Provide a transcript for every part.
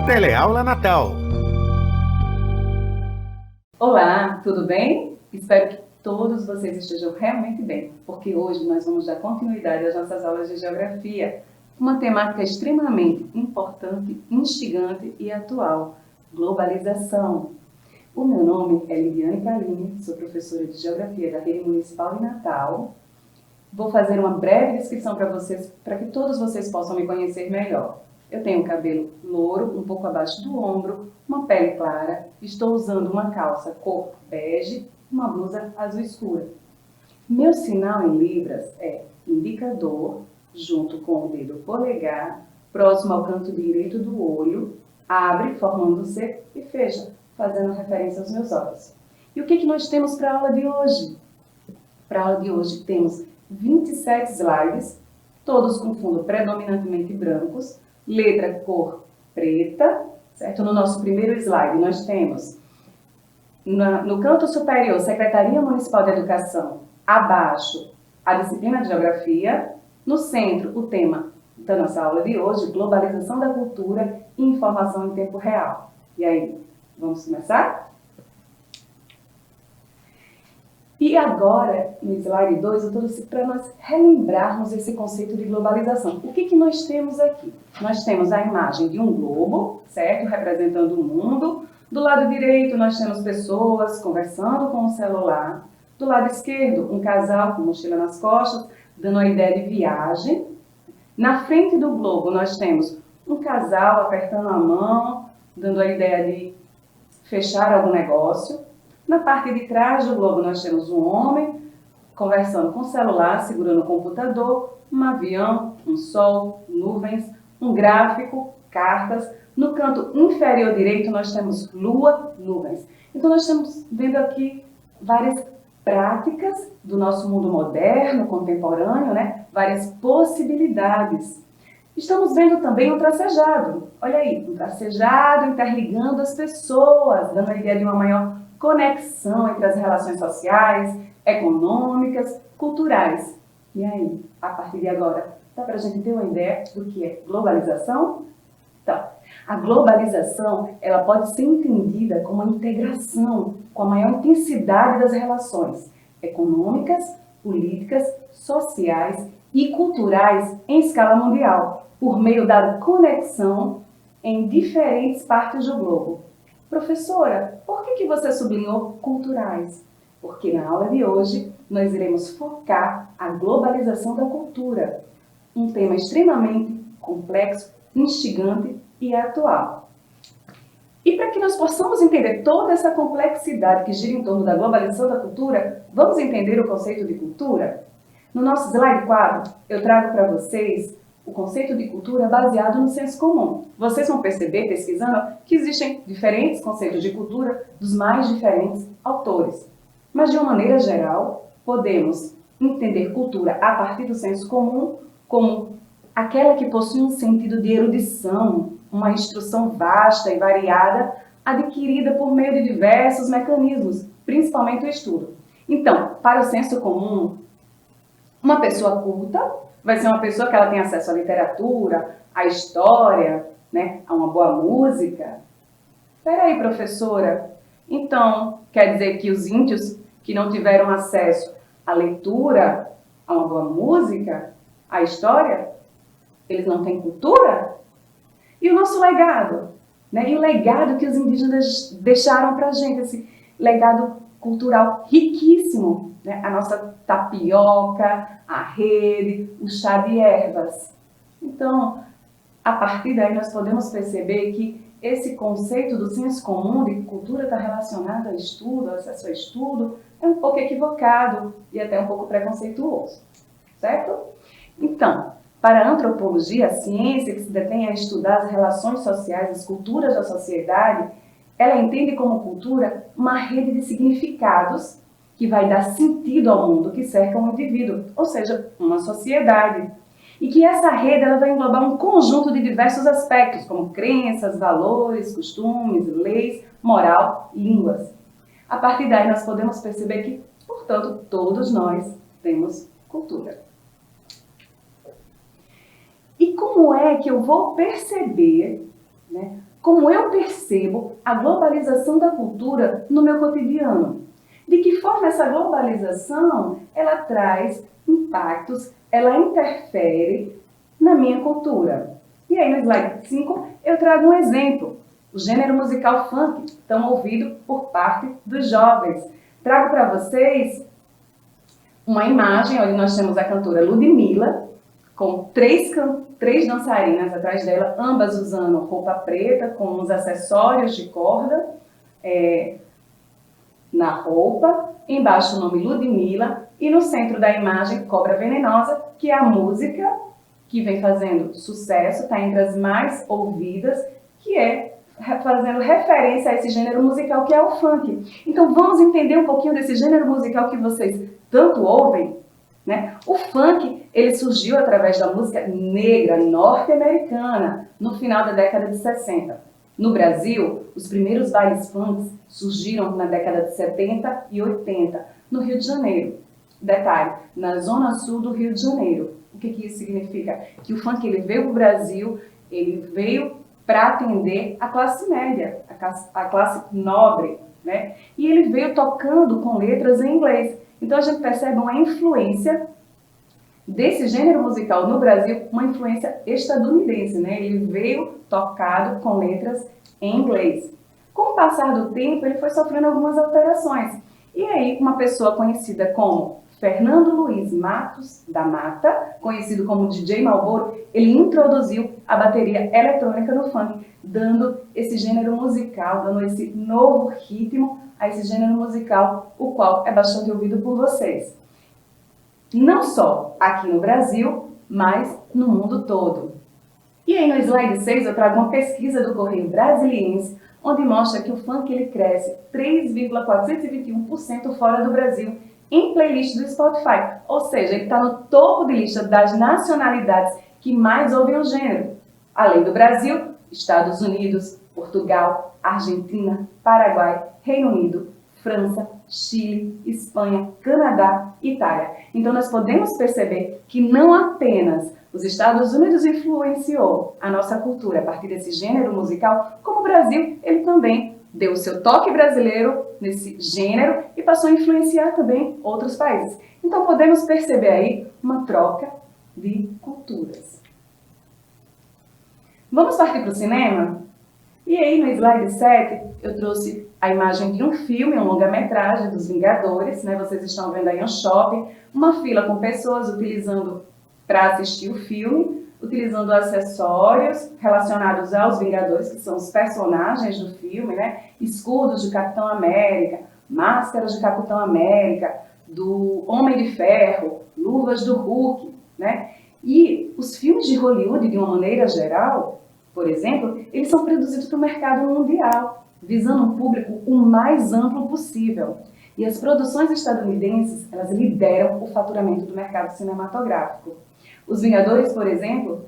Teleaula Natal. Olá, tudo bem? Espero que todos vocês estejam realmente bem, porque hoje nós vamos dar continuidade às nossas aulas de Geografia, uma temática extremamente importante, instigante e atual, globalização. O meu nome é Lidiane Caline, sou professora de Geografia da Rede Municipal de Natal. Vou fazer uma breve descrição para vocês, para que todos vocês possam me conhecer melhor. Eu tenho um cabelo louro, um pouco abaixo do ombro, uma pele clara, estou usando uma calça cor bege e uma blusa azul escura. Meu sinal em libras é indicador, junto com o dedo polegar, próximo ao canto direito do olho, abre formando C e fecha, fazendo referência aos meus olhos. E o que nós temos para a aula de hoje? Para a aula de hoje temos 27 slides, todos com fundo predominantemente brancos, letra cor preta, certo? No nosso primeiro slide nós temos no canto superior, Secretaria Municipal de Educação, abaixo a disciplina de Geografia, no centro o tema da nossa aula de hoje, Globalização da Cultura e Informação em Tempo Real. E aí, vamos começar? E agora, no slide 2, eu trouxe para nós relembrarmos esse conceito de globalização. O que nós temos aqui? Nós temos a imagem de um globo, certo? Representando o mundo. Do lado direito, nós temos pessoas conversando com o celular. Do lado esquerdo, um casal com mochila nas costas, dando a ideia de viagem. Na frente do globo, nós temos um casal apertando a mão, dando a ideia de fechar algum negócio. Na parte de trás do globo nós temos um homem conversando com o celular, segurando o computador, um avião, um sol, nuvens, um gráfico, cartas. No canto inferior direito nós temos lua, nuvens. Então nós estamos vendo aqui várias práticas do nosso mundo moderno, contemporâneo, né? Várias possibilidades. Estamos vendo também um tracejado. Olha aí, um tracejado interligando as pessoas, dando a ideia de uma maior conexão entre as relações sociais, econômicas, culturais. E aí, a partir de agora, dá para a gente ter uma ideia do que é globalização? Então, a globalização ela pode ser entendida como uma integração com a maior intensidade das relações econômicas, políticas, sociais e culturais em escala mundial, por meio da conexão em diferentes partes do globo. Professora, por que você sublinhou culturais? Porque na aula de hoje nós iremos focar a globalização da cultura, um tema extremamente complexo, instigante e atual. E para que nós possamos entender toda essa complexidade que gira em torno da globalização da cultura, vamos entender o conceito de cultura? No nosso slide 4, eu trago para vocês o conceito de cultura baseado no senso comum. Vocês vão perceber, pesquisando, que existem diferentes conceitos de cultura dos mais diferentes autores. Mas, de uma maneira geral, podemos entender cultura a partir do senso comum como aquela que possui um sentido de erudição, uma instrução vasta e variada, adquirida por meio de diversos mecanismos, principalmente o estudo. Então, para o senso comum, uma pessoa culta vai ser uma pessoa que ela tem acesso à literatura, à história, né, a uma boa música. Espera aí, professora. Então, quer dizer que os índios que não tiveram acesso à leitura, a uma boa música, à história, eles não têm cultura? E o nosso legado? Né? E o legado que os indígenas deixaram para a gente, esse legado cultural riquíssimo, né? A nossa tapioca, a rede, o chá de ervas. Então, a partir daí nós podemos perceber que esse conceito do senso comum de que cultura está relacionada a estudo, a acesso a estudo, é um pouco equivocado e até um pouco preconceituoso, certo? Então, para a antropologia, a ciência que se detém a estudar as relações sociais, as culturas da sociedade, ela entende como cultura uma rede de significados que vai dar sentido ao mundo que cerca um indivíduo, ou seja, uma sociedade. E que essa rede ela vai englobar um conjunto de diversos aspectos, como crenças, valores, costumes, leis, moral, línguas. A partir daí nós podemos perceber que, portanto, todos nós temos cultura. E como é que eu vou perceber né? Como eu percebo a globalização da cultura no meu cotidiano. De que forma essa globalização, ela traz impactos, ela interfere na minha cultura. E aí no slide 5 eu trago um exemplo, o gênero musical funk, tão ouvido por parte dos jovens. Trago para vocês uma imagem onde nós temos a cantora Ludmilla, com três dançarinas atrás dela, ambas usando roupa preta, com uns acessórios de corda na roupa, embaixo o nome Ludmilla, e no centro da imagem Cobra Venenosa, que é a música que vem fazendo sucesso, está entre as mais ouvidas, que é fazendo referência a esse gênero musical que é o funk. Então vamos entender um pouquinho desse gênero musical que vocês tanto ouvem, né? O funk, ele surgiu através da música negra norte-americana no final da década de 60. No Brasil, os primeiros bailes funks surgiram na década de 70 e 80, no Rio de Janeiro. Detalhe, na zona sul do Rio de Janeiro. O que isso significa? Que o funk ele veio para o Brasil, ele veio para atender a classe média, a classe nobre, né? E ele veio tocando com letras em inglês. Então a gente percebe uma influência desse gênero musical no Brasil, uma influência estadunidense, né? Ele veio tocado com letras em inglês. Com o passar do tempo, ele foi sofrendo algumas alterações. E aí, uma pessoa conhecida como Fernando Luiz Matos da Mata, conhecido como DJ Malboro, ele introduziu a bateria eletrônica no funk, dando esse gênero musical, dando esse novo ritmo a esse gênero musical, o qual é bastante ouvido por vocês. Não só aqui no Brasil, mas no mundo todo. E aí no slide 6 eu trago uma pesquisa do Correio Brasiliense, onde mostra que o funk ele cresce 3,421% fora do Brasil, em playlist do Spotify. Ou seja, ele está no topo de lista das nacionalidades que mais ouvem o gênero. Além do Brasil, Estados Unidos, Portugal, Argentina, Paraguai, Reino Unido, França, Chile, Espanha, Canadá, Itália. Então nós podemos perceber que não apenas os Estados Unidos influenciou a nossa cultura a partir desse gênero musical, como o Brasil, ele também deu o seu toque brasileiro nesse gênero e passou a influenciar também outros países. Então podemos perceber aí uma troca de culturas. Vamos partir para o cinema? E aí no slide 7 eu trouxe a imagem de um filme, um longa-metragem dos Vingadores, né? Vocês estão vendo aí um shopping, uma fila com pessoas utilizando para assistir o filme, utilizando acessórios relacionados aos Vingadores, que são os personagens do filme, né? Escudos de Capitão América, máscaras de Capitão América, do Homem de Ferro, luvas do Hulk, né? E os filmes de Hollywood, de uma maneira geral, por exemplo, eles são produzidos para o mercado mundial, visando um público o mais amplo possível. E as produções estadunidenses, elas lideram o faturamento do mercado cinematográfico. Os Vingadores, por exemplo,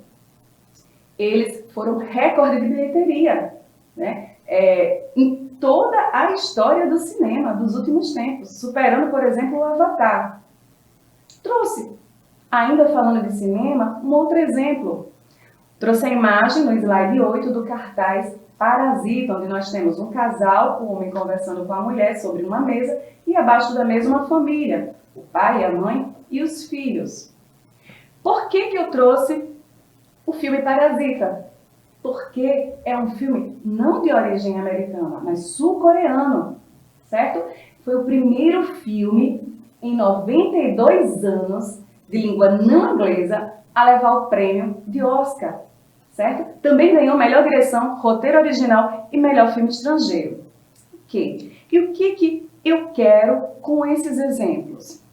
eles foram recorde de bilheteria, né? Em toda a história do cinema dos últimos tempos, superando, por exemplo, o Avatar. Trouxe, ainda falando de cinema, um outro exemplo. Trouxe a imagem no slide 8 do cartaz Parasita, onde nós temos um casal, o homem conversando com a mulher sobre uma mesa e abaixo da mesa uma família, o pai, a mãe e os filhos. Por que eu trouxe o filme Parasita? Porque é um filme não de origem americana, mas sul-coreano, certo? Foi o primeiro filme em 92 anos de língua não inglesa a levar o prêmio de Oscar, certo? Também ganhou melhor direção, roteiro original e melhor filme estrangeiro. Ok. E o que eu quero com esses exemplos?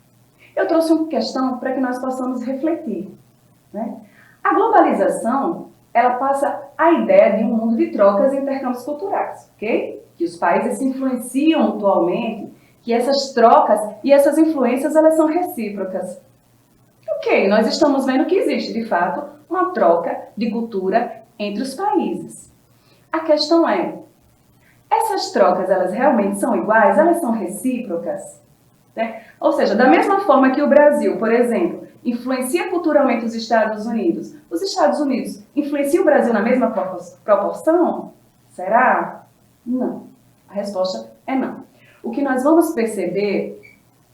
Eu trouxe uma questão para que nós possamos refletir, né? A globalização, ela passa a ideia de um mundo de trocas e intercâmbios culturais, ok? Que os países se influenciam mutuamente, que essas trocas e essas influências, elas são recíprocas. Ok, nós estamos vendo que existe, de fato, uma troca de cultura entre os países. A questão é, essas trocas, elas realmente são iguais? Elas são recíprocas? né? Ou seja, da mesma forma que o Brasil, por exemplo, influencia culturalmente os Estados Unidos influenciam o Brasil na mesma proporção? Será? Não. A resposta é não. O que nós vamos perceber,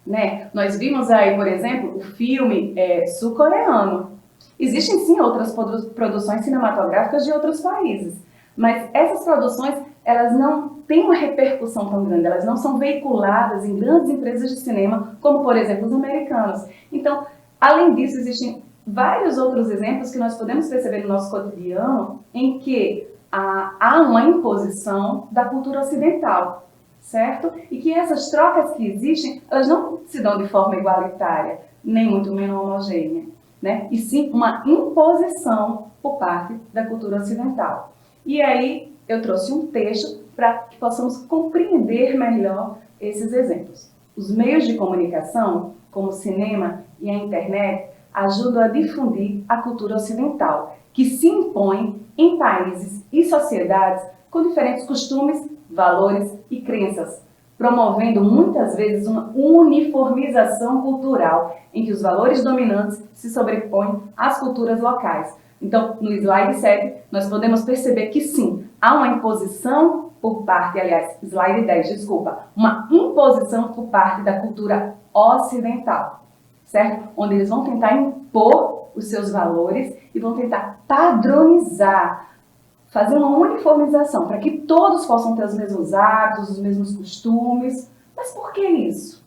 né? Nós vimos aí, por exemplo, o filme sul-coreano. Existem sim outras produções cinematográficas de outros países, mas essas produções, elas não têm uma repercussão tão grande, elas não são veiculadas em grandes empresas de cinema, como por exemplo os americanos. Então, além disso, existem vários outros exemplos que nós podemos perceber no nosso cotidiano em que há uma imposição da cultura ocidental, certo? E que essas trocas que existem, elas não se dão de forma igualitária, nem muito menos homogênea, né? E sim uma imposição por parte da cultura ocidental. E aí eu trouxe um texto para que possamos compreender melhor esses exemplos. Os meios de comunicação, como o cinema e a internet, ajudam a difundir a cultura ocidental, que se impõe em países e sociedades com diferentes costumes, valores e crenças, promovendo muitas vezes uma uniformização cultural, em que os valores dominantes se sobrepõem às culturas locais. Então, no slide 7, nós podemos perceber que sim, há uma imposição por parte, aliás, slide 10, desculpa, uma imposição por parte da cultura ocidental, certo? Onde eles vão tentar impor os seus valores e vão tentar padronizar, fazer uma uniformização para que todos possam ter os mesmos hábitos, os mesmos costumes. Mas por que isso?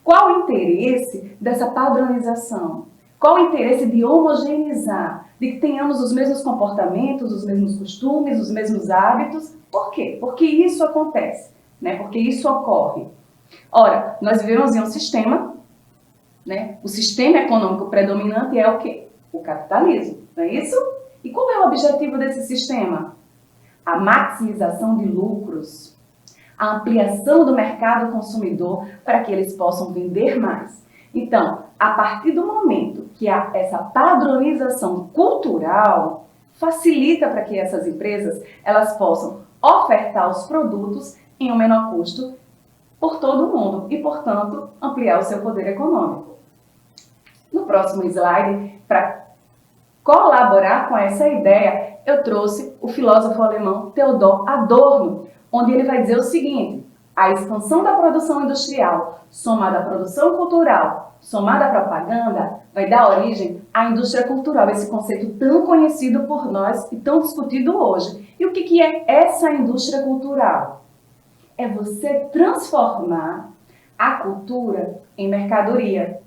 Qual o interesse dessa padronização? Qual o interesse de homogeneizar, de que tenhamos os mesmos comportamentos, os mesmos costumes, os mesmos hábitos? Por quê? Porque isso acontece, né? Porque isso ocorre. Ora, nós vivemos em um sistema, né? O sistema econômico predominante é o quê? O capitalismo, não é isso? E qual é o objetivo desse sistema? A maximização de lucros, a ampliação do mercado consumidor para que eles possam vender mais. Então, a partir do momento que há essa padronização cultural, facilita para que essas empresas elas possam ofertar os produtos em um menor custo por todo o mundo e, portanto, ampliar o seu poder econômico. No próximo slide, para colaborar com essa ideia, eu trouxe o filósofo alemão Theodor Adorno, onde ele vai dizer o seguinte: a expansão da produção industrial, somada à produção cultural, somada à propaganda, vai dar origem à indústria cultural, esse conceito tão conhecido por nós e tão discutido hoje. E o que é essa indústria cultural? É você transformar a cultura em mercadoria.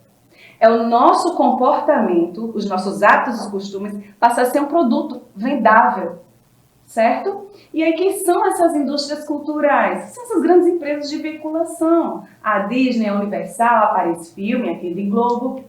É o nosso comportamento, os nossos hábitos e costumes passar a ser um produto vendável, certo? E aí quem são essas indústrias culturais? São essas grandes empresas de veiculação. A Disney, a Universal, a Paris Filme, a Rede Globo.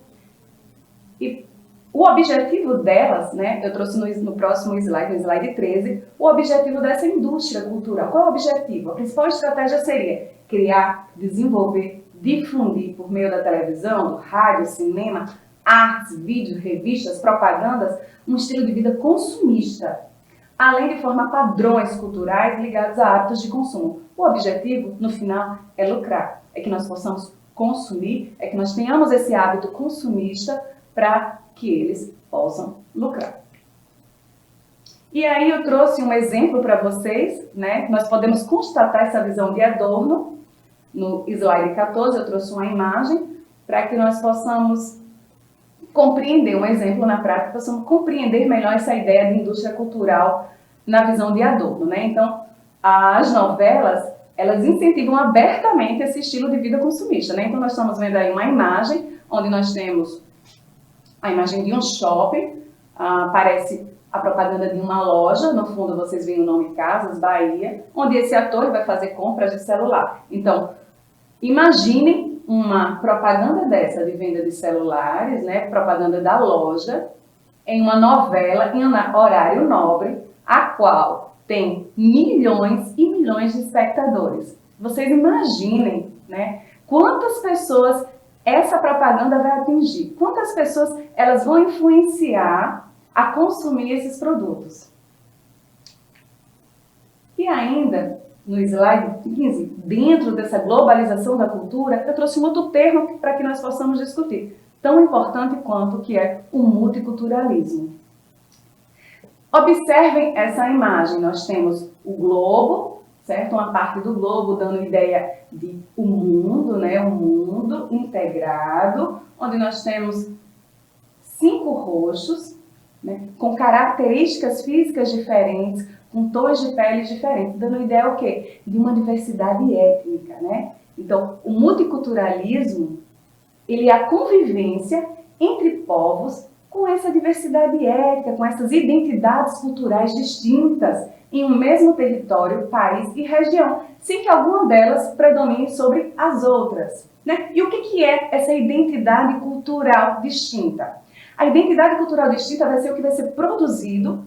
E o objetivo delas, né, eu trouxe no próximo slide, no slide 13, o objetivo dessa indústria cultural. Qual é o objetivo? A principal estratégia seria criar, desenvolver, difundir por meio da televisão, do rádio, cinema, artes, vídeos, revistas, propagandas, um estilo de vida consumista, além de formar padrões culturais ligados a hábitos de consumo. O objetivo, no final, é lucrar, é que nós possamos consumir, é que nós tenhamos esse hábito consumista para que eles possam lucrar. E aí eu trouxe um exemplo para vocês, né? Nós podemos constatar essa visão de Adorno. No slide 14 eu trouxe uma imagem para que nós possamos compreender, um exemplo na prática, possamos compreender melhor essa ideia de indústria cultural na visão de Adorno, né? Então, as novelas, elas incentivam abertamente esse estilo de vida consumista, né? Então, nós estamos vendo aí uma imagem, onde nós temos a imagem de um shopping, parece a propaganda de uma loja, no fundo vocês veem o nome Casas Bahia, onde esse ator vai fazer compras de celular. Então, imaginem uma propaganda dessa de venda de celulares, né, propaganda da loja, em uma novela, em um horário nobre, a qual tem milhões e milhões de espectadores. Vocês imaginem, né, quantas pessoas essa propaganda vai atingir, quantas pessoas elas vão influenciar a consumir esses produtos. E ainda, no slide 15, dentro dessa globalização da cultura, eu trouxe um outro termo para que nós possamos discutir, tão importante quanto que é o multiculturalismo. Observem essa imagem, nós temos o globo, certo? Uma parte do globo dando ideia de um mundo, né? Um mundo integrado, onde nós temos 5 roxos, né? Com características físicas diferentes, com tons de pele diferentes, dando ideia o quê? De uma diversidade étnica, né? Então, o multiculturalismo, ele é a convivência entre povos com essa diversidade étnica, com essas identidades culturais distintas em um mesmo território, país e região, sem que alguma delas predomine sobre as outras, né? E o que é essa identidade cultural distinta? A identidade cultural distinta vai ser o que vai ser produzido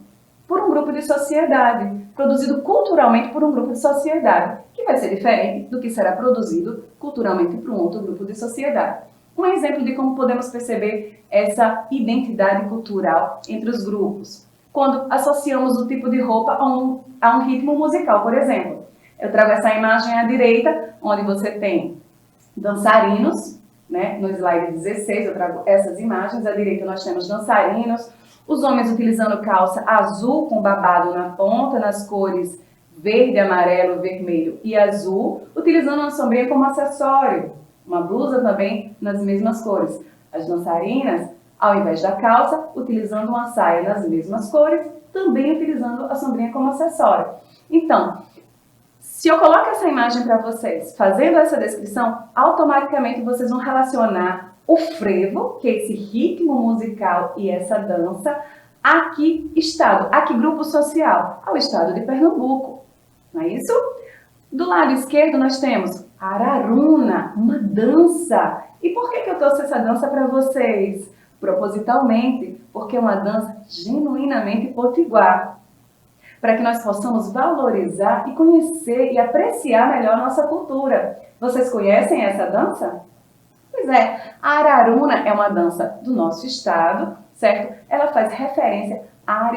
por um grupo de sociedade, produzido culturalmente por um grupo de sociedade, que vai ser diferente do que será produzido culturalmente por um outro grupo de sociedade. Um exemplo de como podemos perceber essa identidade cultural entre os grupos. Quando associamos o tipo de roupa a um ritmo musical, por exemplo. Eu trago essa imagem à direita, onde você tem dançarinos, né? No slide 16 eu trago essas imagens. À direita nós temos dançarinos, os homens utilizando calça azul com babado na ponta, nas cores verde, amarelo, vermelho e azul, utilizando uma sombrinha como acessório. Uma blusa também nas mesmas cores. As dançarinas, ao invés da calça, utilizando uma saia nas mesmas cores, também utilizando a sombrinha como acessório. Então, se eu coloco essa imagem para vocês, fazendo essa descrição, automaticamente vocês vão relacionar o frevo, que é esse ritmo musical e essa dança, a que estado, a que grupo social? Ao estado de Pernambuco. Não é isso? Do lado esquerdo nós temos Araruna, uma dança. E por que eu trouxe essa dança para vocês? Propositalmente, porque é uma dança genuinamente potiguar. Para que nós possamos valorizar e conhecer e apreciar melhor nossa cultura. Vocês conhecem essa dança? Pois é, a Araruna é uma dança do nosso estado, certo? Ela faz referência à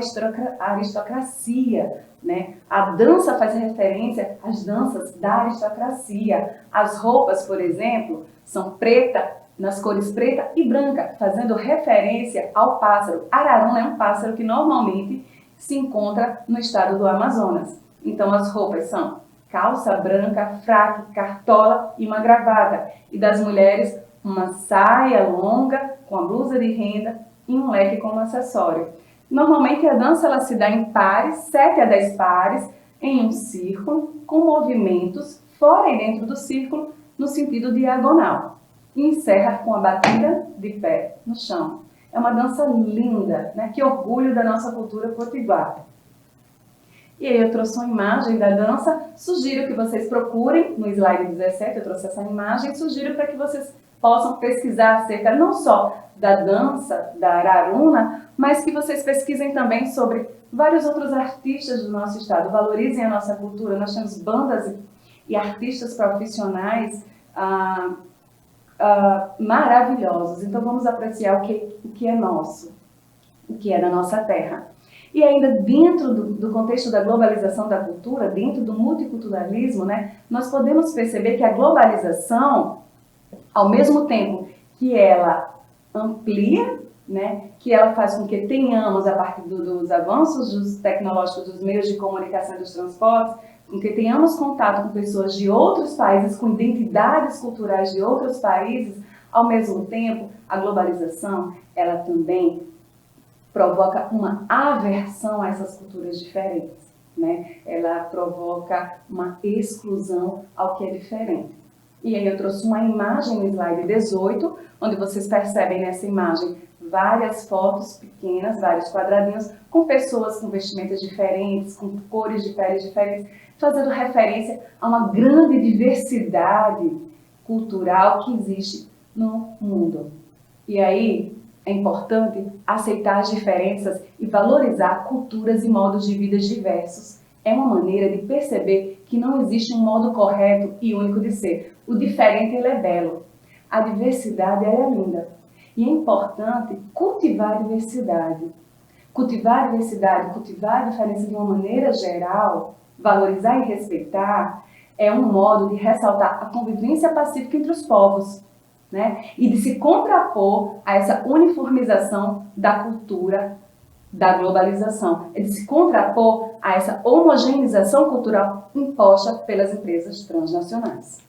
aristocracia, né? A dança faz referência às danças da aristocracia. As roupas, por exemplo, são preta, nas cores preta e branca, fazendo referência ao pássaro. Araruna é um pássaro que normalmente se encontra no estado do Amazonas. Então as roupas são calça branca, fraque, cartola e uma gravata. E das mulheres, uma saia longa com a blusa de renda e um leque como acessório. Normalmente a dança ela se dá em pares, 7 a 10 pares, em um círculo, com movimentos fora e dentro do círculo, no sentido diagonal. E encerra com a batida de pé no chão. É uma dança linda, né? Que orgulho da nossa cultura potiguar. E aí eu trouxe uma imagem da dança, sugiro que vocês procurem, no slide 17 eu trouxe essa imagem, sugiro para que vocês possam pesquisar acerca não só da dança da Araruna, mas que vocês pesquisem também sobre vários outros artistas do nosso estado, valorizem a nossa cultura. Nós temos bandas e artistas profissionais maravilhosos, então vamos apreciar o que é nosso, o que é da nossa terra. E ainda dentro do contexto da globalização da cultura, dentro do multiculturalismo, né, nós podemos perceber que a globalização, ao mesmo tempo que ela amplia, né, que ela faz com que tenhamos, a partir dos avanços tecnológicos dos meios de comunicação e dos transportes, com que tenhamos contato com pessoas de outros países, com identidades culturais de outros países, ao mesmo tempo, a globalização, ela também provoca uma aversão a essas culturas diferentes, né? Ela provoca uma exclusão ao que é diferente. E aí eu trouxe uma imagem no slide 18, onde vocês percebem nessa imagem várias fotos pequenas, vários quadradinhos, com pessoas com vestimentas diferentes, com cores de pele diferentes, fazendo referência a uma grande diversidade cultural que existe no mundo. E aí é importante aceitar as diferenças e valorizar culturas e modos de vida diversos. É uma maneira de perceber que não existe um modo correto e único de ser. O diferente ele é belo. A diversidade ela é linda. E é importante cultivar a diversidade. Cultivar a diversidade, cultivar a diferença de uma maneira geral, Valorizar e respeitar é um modo de ressaltar a convivência pacífica entre os povos, né? E de se contrapor a essa uniformização da cultura da globalização, é de se contrapor a essa homogeneização cultural imposta pelas empresas transnacionais.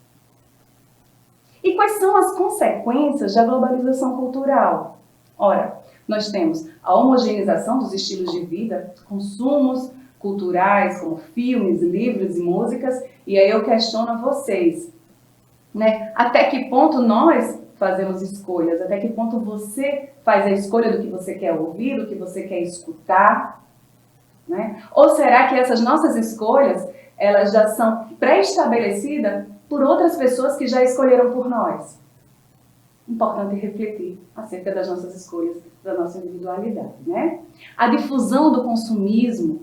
E quais são as consequências da globalização cultural? Ora, nós temos a homogeneização dos estilos de vida, consumos culturais, como filmes, livros e músicas, e aí eu questiono a vocês, né? Até que ponto nós fazemos escolhas, até que ponto você faz a escolha do que você quer ouvir, do que você quer escutar, né? Ou será que essas nossas escolhas, elas já são pré-estabelecidas por outras pessoas que já escolheram por nós? Importante refletir acerca das nossas escolhas, da nossa individualidade, né? A difusão do consumismo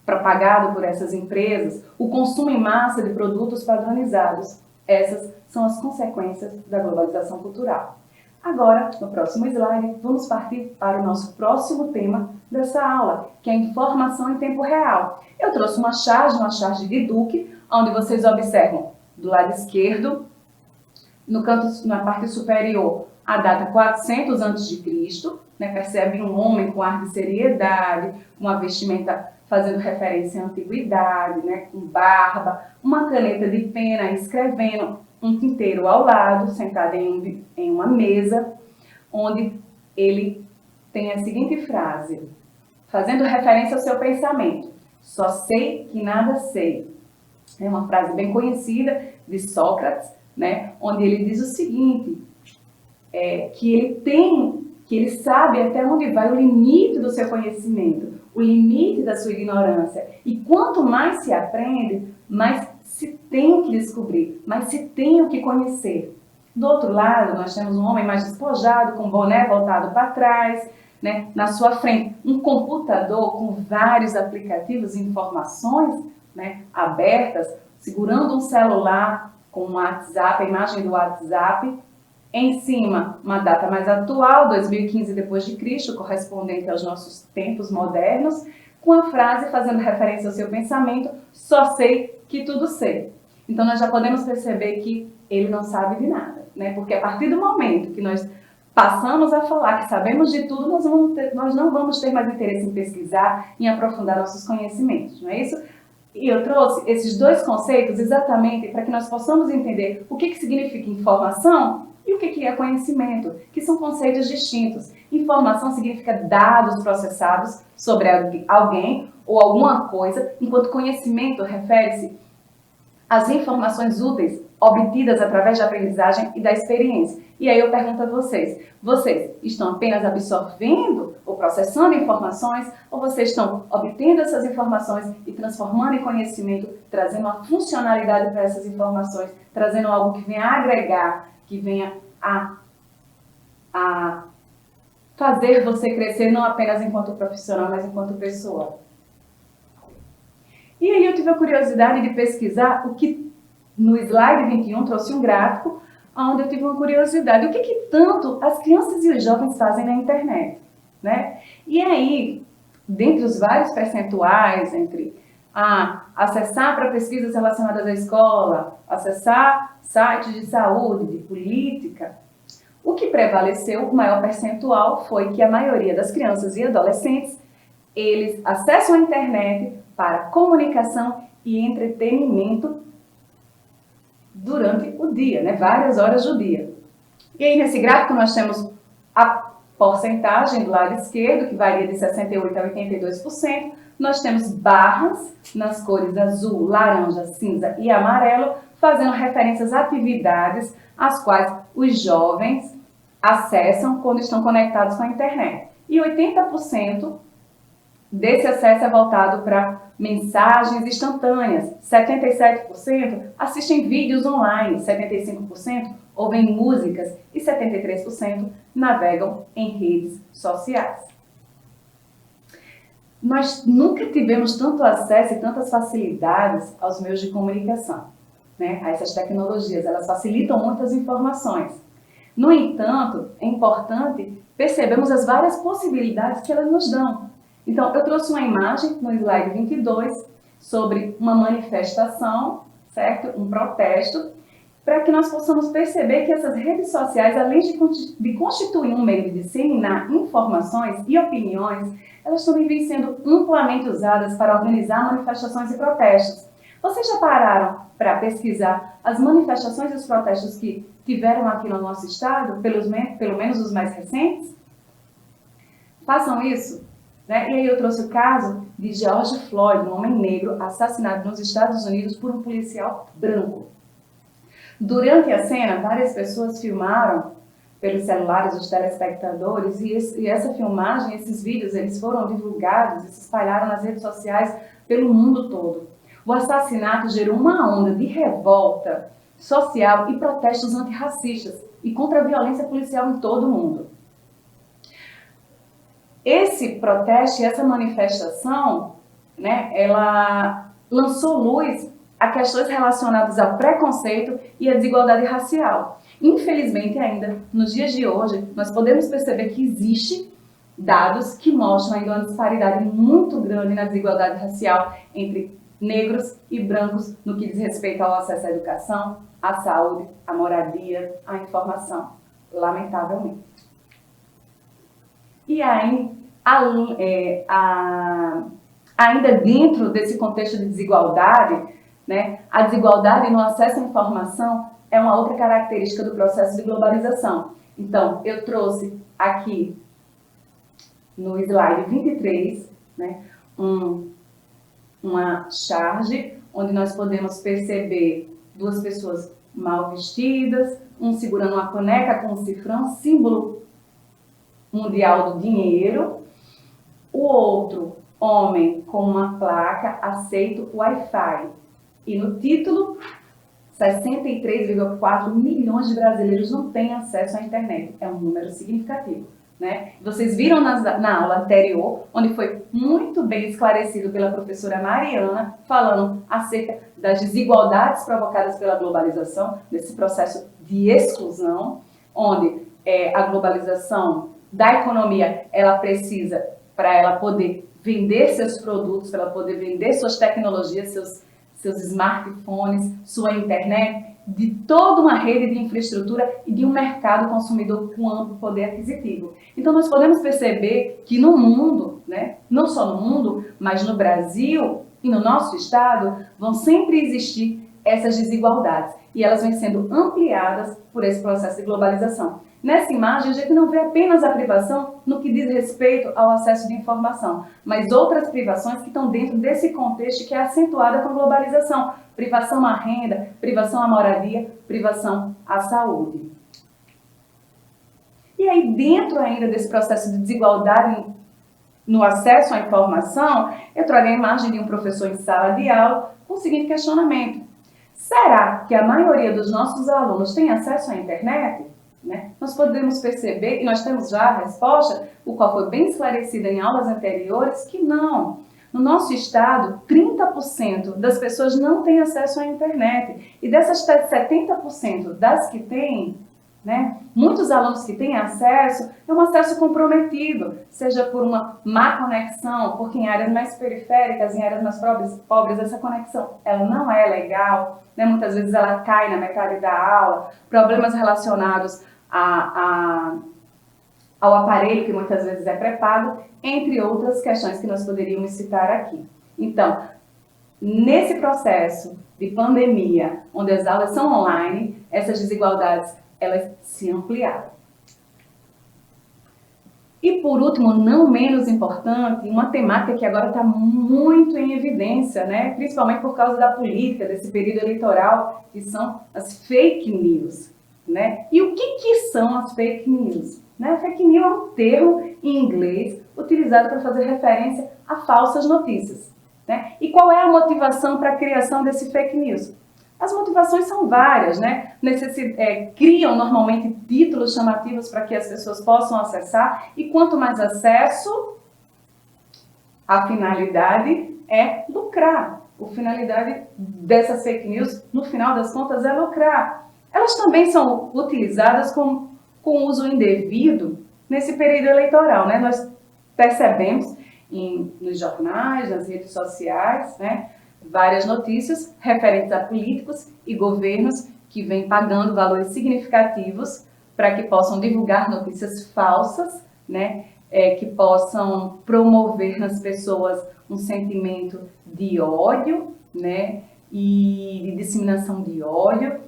propagado por essas empresas, o consumo em massa de produtos padronizados, essas são as consequências da globalização cultural. Agora, no próximo slide, vamos partir para o nosso próximo tema dessa aula, que é a informação em tempo real. Eu trouxe uma charge de Duke, onde vocês observam do lado esquerdo, no canto, na parte superior, a data 400 a.C., né? Percebe um homem com ar de seriedade, uma vestimenta fazendo referência à antiguidade, né? Com barba, uma caneta de pena escrevendo, um tinteiro ao lado, sentado em uma mesa, onde ele tem a seguinte frase, fazendo referência ao seu pensamento: só sei que nada sei. É uma frase bem conhecida de Sócrates, né? Onde ele diz o seguinte, que ele sabe até onde vai o limite do seu conhecimento, o limite da sua ignorância. E quanto mais se aprende, mais se tem o que descobrir, mais se tem o que conhecer. Do outro lado, nós temos um homem mais despojado, com o boné voltado para trás, né? Na sua frente, um computador com vários aplicativos e informações, né, abertas, segurando um celular com um WhatsApp, a imagem do WhatsApp. Em cima, uma data mais atual, 2015 d.C., correspondente aos nossos tempos modernos, com a frase fazendo referência ao seu pensamento: só sei que tudo sei. Então, nós já podemos perceber que ele não sabe de nada, né? Porque a partir do momento que nós passamos a falar que sabemos de tudo, nós não vamos ter mais interesse em pesquisar, em aprofundar nossos conhecimentos, não é isso? E eu trouxe esses dois conceitos exatamente para que nós possamos entender o que significa informação e o que é conhecimento, que são conceitos distintos. Informação significa dados processados sobre alguém ou alguma coisa, enquanto conhecimento refere-se às informações úteis obtidas através da aprendizagem e da experiência. E aí eu pergunto a vocês estão apenas absorvendo ou processando informações, ou vocês estão obtendo essas informações e transformando em conhecimento, trazendo uma funcionalidade para essas informações, trazendo algo que venha a agregar, que venha a fazer você crescer não apenas enquanto profissional, mas enquanto pessoa? E aí eu tive a curiosidade de pesquisar o que no slide 21 trouxe um gráfico onde eu tive uma curiosidade. O que tanto as crianças e os jovens fazem na internet, né? E aí, dentre os vários percentuais, entre acessar para pesquisas relacionadas à escola, acessar sites de saúde, de política, o que prevaleceu, o maior percentual, foi que a maioria das crianças e adolescentes, eles acessam a internet para comunicação e entretenimento durante o dia, né? Várias horas do dia. E aí, nesse gráfico, nós temos a porcentagem do lado esquerdo, que varia de 68% a 82%. Nós temos barras nas cores azul, laranja, cinza e amarelo, fazendo referências a atividades às quais os jovens acessam quando estão conectados com a internet. E 80% desse acesso é voltado para mensagens instantâneas. 77% assistem vídeos online, 75% ouvem músicas e 73% navegam em redes sociais. Nós nunca tivemos tanto acesso e tantas facilidades aos meios de comunicação, né? A essas tecnologias, elas facilitam muitas informações. No entanto, é importante percebermos as várias possibilidades que elas nos dão. Então, eu trouxe uma imagem no slide 22 sobre uma manifestação, certo? Um protesto, para que nós possamos perceber que essas redes sociais, além de constituir um meio de disseminar informações e opiniões, elas também vêm sendo amplamente usadas para organizar manifestações e protestos. Vocês já pararam para pesquisar as manifestações e os protestos que tiveram aqui no nosso estado, pelo menos os mais recentes? Façam isso. Né? E aí eu trouxe o caso de George Floyd, um homem negro assassinado nos Estados Unidos por um policial branco. Durante a cena, várias pessoas filmaram pelos celulares dos telespectadores e essa filmagem, esses vídeos, eles foram divulgados e se espalharam nas redes sociais pelo mundo todo. O assassinato gerou uma onda de revolta social e protestos antirracistas e contra a violência policial em todo o mundo. Esse protesto e essa manifestação, né, ela lançou luz a questões relacionadas ao preconceito e à desigualdade racial. Infelizmente, ainda nos dias de hoje, nós podemos perceber que existe dados que mostram ainda uma disparidade muito grande na desigualdade racial entre negros e brancos no que diz respeito ao acesso à educação, à saúde, à moradia, à informação, lamentavelmente. E aí, ainda dentro desse contexto de desigualdade, né, a desigualdade no acesso à informação é uma outra característica do processo de globalização. Então, eu trouxe aqui no slide 23, né, uma charge onde nós podemos perceber duas pessoas mal vestidas, um segurando uma caneca com um cifrão, símbolo mundial do dinheiro, o outro homem com uma placa, aceito Wi-Fi. E no título, 63,4 milhões de brasileiros não têm acesso à internet. É um número significativo. Né? Vocês viram na aula anterior, onde foi muito bem esclarecido pela professora Mariana, falando acerca das desigualdades provocadas pela globalização, desse processo de exclusão, onde a globalização da economia, ela precisa, para ela poder vender seus produtos, para ela poder vender suas tecnologias, seus smartphones, sua internet, de toda uma rede de infraestrutura e de um mercado consumidor com amplo poder aquisitivo. Então, nós podemos perceber que no mundo, né, não só no mundo, mas no Brasil e no nosso estado, vão sempre existir essas desigualdades e elas vêm sendo ampliadas por esse processo de globalização. Nessa imagem, a gente não vê apenas a privação no que diz respeito ao acesso de informação, mas outras privações que estão dentro desse contexto que é acentuada com a globalização. Privação à renda, privação à moradia, privação à saúde. E aí, dentro ainda desse processo de desigualdade no acesso à informação, eu trago a imagem de um professor em sala de aula com o seguinte questionamento. Será que a maioria dos nossos alunos tem acesso à internet? Né? Nós podemos perceber, e nós temos já a resposta, o qual foi bem esclarecida em aulas anteriores, que não. No nosso estado, 30% das pessoas não têm acesso à internet. E dessas 70% das que têm, né, muitos alunos que têm acesso, é um acesso comprometido, seja por uma má conexão, porque em áreas mais periféricas, em áreas mais pobres essa conexão ela não é legal, né? Muitas vezes ela cai na metade da aula, problemas relacionados ao aparelho, que muitas vezes é pré-pago, entre outras questões que nós poderíamos citar aqui. Então, nesse processo de pandemia, onde as aulas são online, essas desigualdades elas se ampliaram. E por último, não menos importante, uma temática que agora está muito em evidência, né? Principalmente por causa da política, desse período eleitoral, que são as fake news. Né? E o que são as fake news? Né? Fake news é um termo em inglês utilizado para fazer referência a falsas notícias. Né? E qual é a motivação para a criação desse fake news? As motivações são várias, né? Criam normalmente títulos chamativos para que as pessoas possam acessar, e quanto mais acesso, a finalidade é lucrar. A finalidade dessas fake news, no final das contas, é lucrar. Elas também são utilizadas com uso indevido nesse período eleitoral, né? Nós percebemos nos jornais, nas redes sociais, né? várias notícias referentes a políticos e governos que vêm pagando valores significativos para que possam divulgar notícias falsas, né, que possam promover nas pessoas um sentimento de ódio, né, e de disseminação de ódio.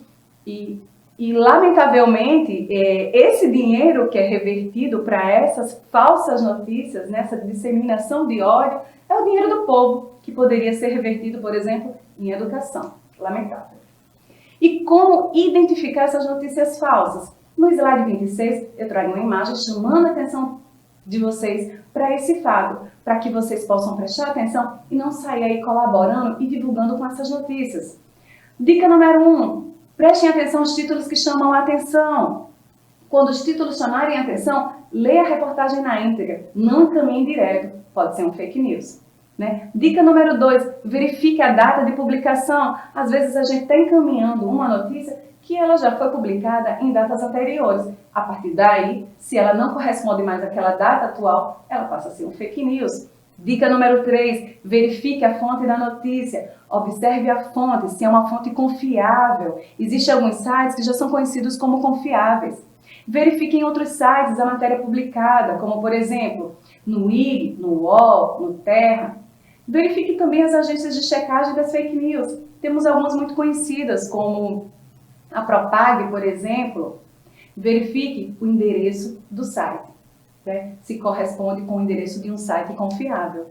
E lamentavelmente, esse dinheiro que é revertido para essas falsas notícias, nessa disseminação de ódio, é o dinheiro do povo, que poderia ser revertido, por exemplo, em educação. Lamentável. E como identificar essas notícias falsas? No slide 26, eu trago uma imagem chamando a atenção de vocês para esse fato, para que vocês possam prestar atenção e não sair aí colaborando e divulgando com essas notícias. Dica número 1. Prestem atenção aos títulos que chamam a atenção. Quando os títulos chamarem a atenção, leia a reportagem na íntegra, não encaminhe direto, pode ser um fake news. Né? Dica número 2, verifique a data de publicação. Às vezes a gente está encaminhando uma notícia que ela já foi publicada em datas anteriores. A partir daí, se ela não corresponde mais àquela data atual, ela passa a ser um fake news. Dica número 3, verifique a fonte da notícia. Observe a fonte, se é uma fonte confiável. Existem alguns sites que já são conhecidos como confiáveis. Verifique em outros sites a matéria publicada, como por exemplo, no IG, no UOL, no Terra. Verifique também as agências de checagem das fake news. Temos algumas muito conhecidas, como a Propag, por exemplo. Verifique o endereço do site, né? Se corresponde com o endereço de um site confiável.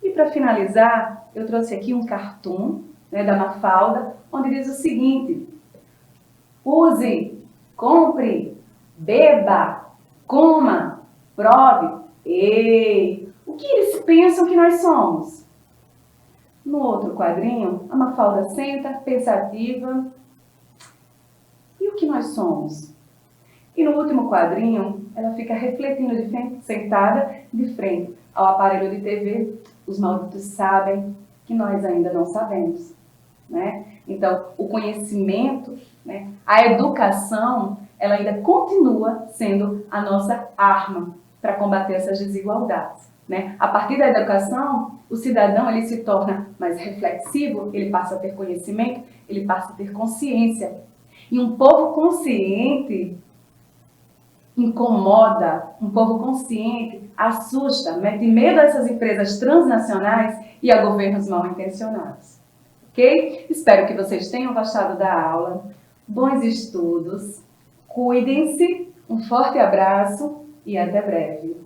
E para finalizar, eu trouxe aqui um cartoon, né, da Mafalda, onde diz o seguinte: use, compre, beba, coma, prove. Ei, o que eles pensam que nós somos? No outro quadrinho, a Mafalda senta, pensativa. E o que nós somos? E no último quadrinho, ela fica refletindo sentada de frente ao aparelho de TV. Os malditos sabem que nós ainda não sabemos, né? Então, o conhecimento, né, a educação, ela ainda continua sendo a nossa arma para combater essas desigualdades, né? A partir da educação, o cidadão ele se torna mais reflexivo, ele passa a ter conhecimento, ele passa a ter consciência. E um povo consciente incomoda, um povo consciente assusta, mete medo a essas empresas transnacionais e a governos mal intencionados. Ok? Espero que vocês tenham gostado da aula. Bons estudos, cuidem-se, um forte abraço e até breve.